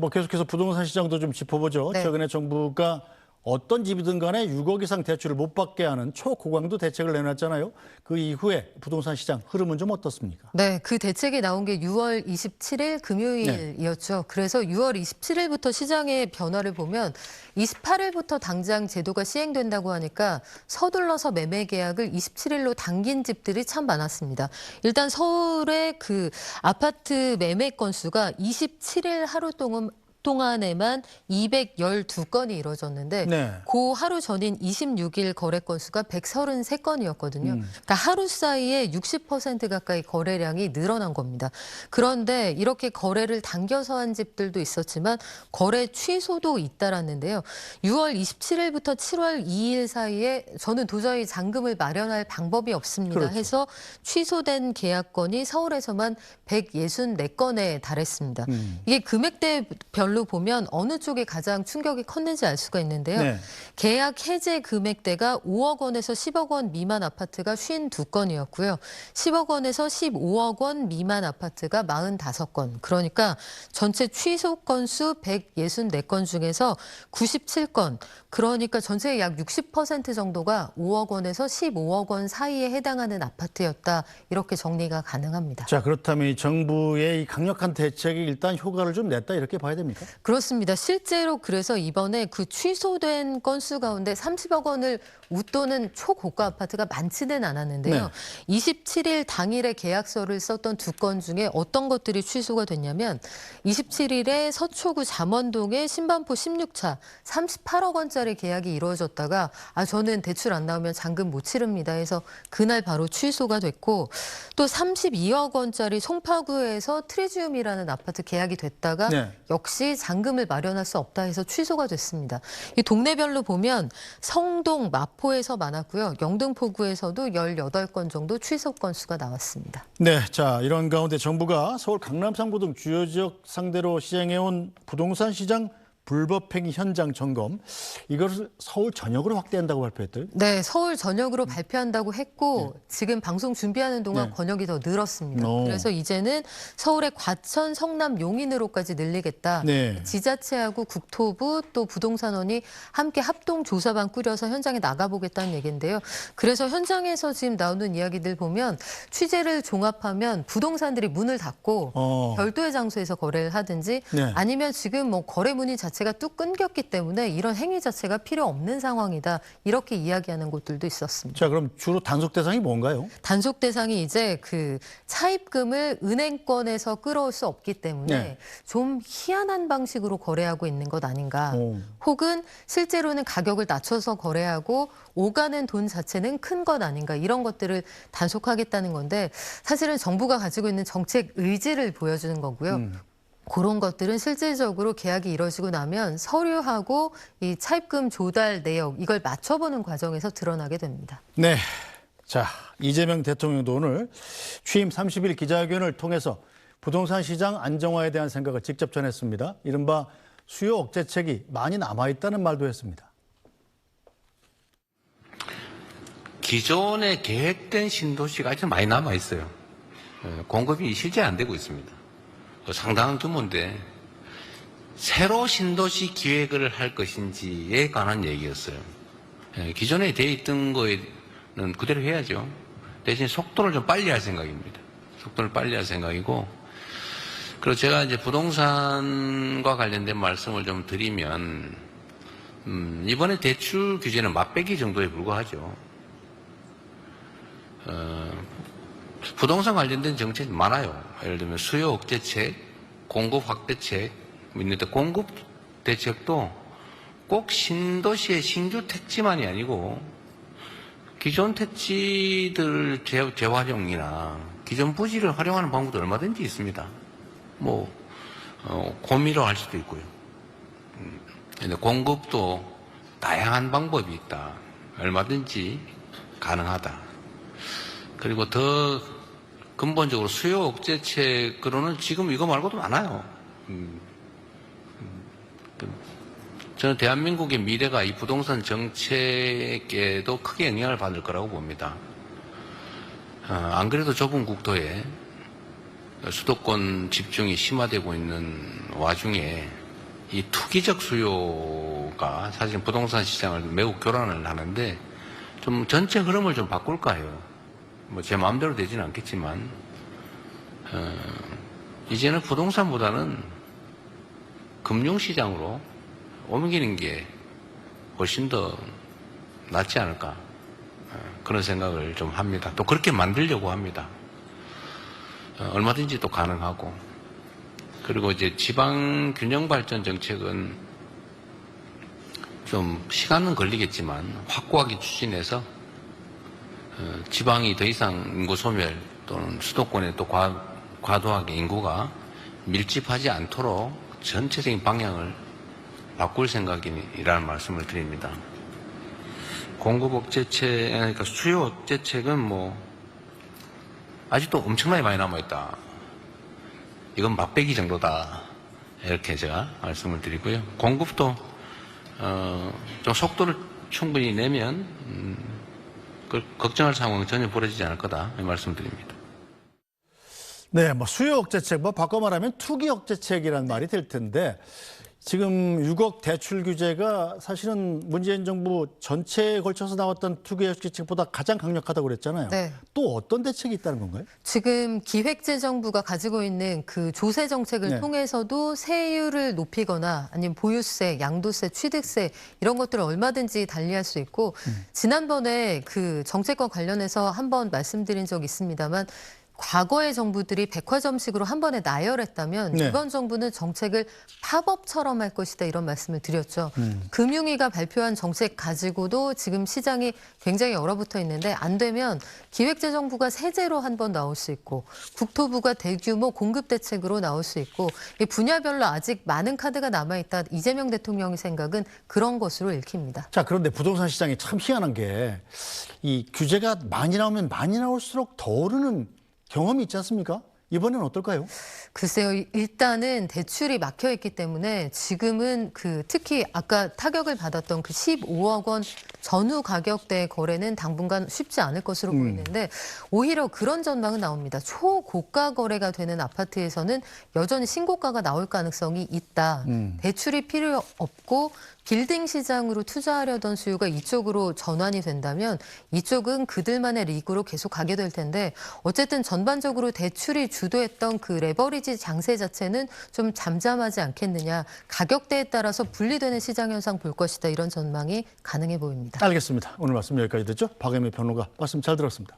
계속해서 부동산 시장도 좀 짚어보죠. 네. 최근에 정부가 어떤 집이든 간에 6억 이상 대출을 못 받게 하는 초고강도 대책을 내놨잖아요. 그 이후에 부동산 시장 흐름은 좀 어떻습니까? 네, 그 대책이 나온 게 6월 27일 금요일이었죠. 그래서 6월 27일부터 시장의 변화를 보면 28일부터 당장 제도가 시행된다고 하니까 서둘러서 매매 계약을 27일로 당긴 집들이 참 많았습니다. 일단 서울의 그 아파트 매매 건수가 27일 하루 동안에만 212건이 이루어졌는데 네. 그 하루 전인 26일 거래 건수가 133건이었거든요. 그러니까 하루 사이에 60% 가까이 거래량이 늘어난 겁니다. 그런데 이렇게 거래를 당겨서 한 집들도 있었지만 거래 취소도 잇따랐는데요. 6월 27일부터 7월 2일 사이에 저는 도저히 잔금을 마련할 방법이 없습니다 그렇죠. 해서 취소된 계약건이 서울에서만 164건에 달했습니다. 이게 금액대별로 보면 어느 쪽이 가장 충격이 컸는지 알 수가 있는데요. 네. 계약 해제 금액대가 5억 원에서 10억 원 미만 아파트가 52건이었고요. 10억 원에서 15억 원 미만 아파트가 45건. 그러니까 전체 취소 건수 164건 중에서 97건. 그러니까 전체의 약 60% 정도가 5억 원에서 15억 원 사이에 해당하는 아파트였다. 이렇게 정리가 가능합니다. 자, 그렇다면 이 정부의 이 강력한 대책이 일단 효과를 좀 냈다 이렇게 봐야 됩니까? 그렇습니다. 실제로 그래서 이번에 그 취소된 건수 가운데 30억 원을 웃도는 초고가 아파트가 많지는 않았는데요. 네. 27일 당일에 계약서를 썼던 2건 중에 어떤 것들이 취소가 됐냐면 27일에 서초구 잠원동의 신반포 16차 38억 원짜리 계약이 이루어졌다가 저는 대출 안 나오면 잔금 못 치릅니다 해서 그날 바로 취소가 됐고 또 32억 원짜리 송파구에서 트리지움이라는 아파트 계약이 됐다가 네. 역시 잔금을 마련할 수 없다 해서 취소가 됐습니다. 이 동네별로 보면 성동, 마포에서 많았고요. 영등포구에서도 18건 정도 취소 건수가 나왔습니다. 네, 자, 이런 가운데 정부가 서울 강남상구 등 주요 지역 상대로 시행해온 부동산 시장 불법행위 현장 점검, 이것을 서울 전역으로 확대한다고 발표했대요. 네, 서울 전역으로 발표한다고 했고 지금 방송 준비하는 동안 네. 권역이 더 늘었습니다. 오. 그래서 이제는 서울의 과천, 성남, 용인으로까지 늘리겠다. 네. 지자체하고 국토부 또 부동산원이 함께 합동 조사반 꾸려서 현장에 나가보겠다는 얘기인데요. 그래서 현장에서 지금 나오는 이야기들 보면 취재를 종합하면 부동산들이 문을 닫고 별도의 장소에서 거래를 하든지 네. 아니면 지금 거래 문의 자체가 뚝 끊겼기 때문에 이런 행위 자체가 필요 없는 상황이다. 이렇게 이야기하는 곳들도 있었습니다. 자, 그럼 주로 단속 대상이 뭔가요? 단속 대상이 이제 그 차입금을 은행권에서 끌어올 수 없기 때문에 네. 좀 희한한 방식으로 거래하고 있는 것 아닌가. 혹은 실제로는 가격을 낮춰서 거래하고 오가는 돈 자체는 큰 것 아닌가. 이런 것들을 단속하겠다는 건데 사실은 정부가 가지고 있는 정책 의지를 보여주는 거고요. 그런 것들은 실질적으로 계약이 이루어지고 나면 서류하고 이 차입금 조달 내역 이걸 맞춰보는 과정에서 드러나게 됩니다. 네. 자, 이재명 대통령도 오늘 취임 30일 기자회견을 통해서 부동산 시장 안정화에 대한 생각을 직접 전했습니다. 이른바 수요 억제책이 많이 남아있다는 말도 했습니다. 기존에 계획된 신도시가 아주 많이 남아있어요. 공급이 실제 안 되고 있습니다. 상당한 규모인데 새로 신도시 기획을 할 것인지에 관한 얘기였어요. 기존에 돼 있던 거에는 그대로 해야죠. 대신 속도를 좀 빨리 할 생각입니다. 속도를 빨리 할 생각이고, 그리고 제가 이제 부동산과 관련된 말씀을 좀 드리면, 이번에 대출 규제는 맛배기 정도에 불과하죠. 부동산 관련된 정책이 많아요. 예를 들면 수요 억제책, 공급 확대책 있는데 공급 대책도 꼭 신도시의 신규 택지만이 아니고 기존 택지들 재활용이나 기존 부지를 활용하는 방법도 얼마든지 있습니다. 고미로 할 수도 있고요. 근데 공급도 다양한 방법이 있다. 얼마든지 가능하다. 그리고 더 근본적으로 수요 억제책으로는 지금 이거 말고도 많아요. 저는 대한민국의 미래가 이 부동산 정책에도 크게 영향을 받을 거라고 봅니다. 안 그래도 좁은 국토에 수도권 집중이 심화되고 있는 와중에 이 투기적 수요가 사실 부동산 시장을 매우 교란을 하는데 좀 전체 흐름을 좀 바꿀까 해요. 뭐 제 마음대로 되지는 않겠지만 이제는 부동산보다는 금융시장으로 옮기는 게 훨씬 더 낫지 않을까 그런 생각을 좀 합니다. 또 그렇게 만들려고 합니다. 얼마든지 또 가능하고. 그리고 이제 지방 균형 발전 정책은 좀 시간은 걸리겠지만 확고하게 추진해서 지방이 더 이상 인구 소멸 또는 수도권에 또 과도하게 인구가 밀집하지 않도록 전체적인 방향을 바꿀 생각이라는 말씀을 드립니다. 공급 억제책, 그러니까 수요 억제책은 뭐 아직도 엄청나게 많이 남아있다. 이건 맛배기 정도다. 이렇게 제가 말씀을 드리고요. 공급도 좀 속도를 충분히 내면 걱정할 상황은 전혀 벌어지지 않을 거다. 이 말씀드립니다. 네, 뭐 수요 억제책, 뭐 바꿔 말하면 투기 억제책이란 말이 될 텐데 지금 6억 대출 규제가 사실은 문재인 정부 전체에 걸쳐서 나왔던 투기 억제책보다 가장 강력하다고 그랬잖아요. 네. 또 어떤 대책이 있다는 건가요? 지금 기획재정부가 가지고 있는 그 조세 정책을 네. 통해서도 세율을 높이거나 아니면 보유세, 양도세, 취득세 이런 것들을 얼마든지 달리할 수 있고 지난번에 그 정책과 관련해서 한번 말씀드린 적이 있습니다만 과거의 정부들이 백화점식으로 한 번에 나열했다면 네. 이번 정부는 정책을 팝업처럼 할 것이다 이런 말씀을 드렸죠. 금융위가 발표한 정책 가지고도 지금 시장이 굉장히 얼어붙어 있는데 안 되면 기획재정부가 세제로 한 번 나올 수 있고 국토부가 대규모 공급 대책으로 나올 수 있고 이 분야별로 아직 많은 카드가 남아있다. 이재명 대통령의 생각은 그런 것으로 읽힙니다. 자, 그런데 부동산 시장이 참 희한한 게 이 규제가 많이 나오면 많이 나올수록 더 오르는 경험이 있지 않습니까? 이번에는 어떨까요? 글쎄요, 일단은 대출이 막혀 있기 때문에 지금은 그 특히 아까 타격을 받았던 그 15억 원 전후 가격대 거래는 당분간 쉽지 않을 것으로 보이는데 오히려 그런 전망은 나옵니다. 초고가 거래가 되는 아파트에서는 여전히 신고가가 나올 가능성이 있다. 대출이 필요 없고 빌딩 시장으로 투자하려던 수요가 이쪽으로 전환이 된다면 이쪽은 그들만의 리그로 계속 가게 될 텐데 어쨌든 전반적으로 대출이 주도했던 그 레버리지 장세 자체는 좀 잠잠하지 않겠느냐. 가격대에 따라서 분리되는 시장 현상 볼 것이다. 이런 전망이 가능해 보입니다. 알겠습니다. 오늘 말씀 여기까지 듣죠. 박예미 평론가 말씀 잘 들었습니다.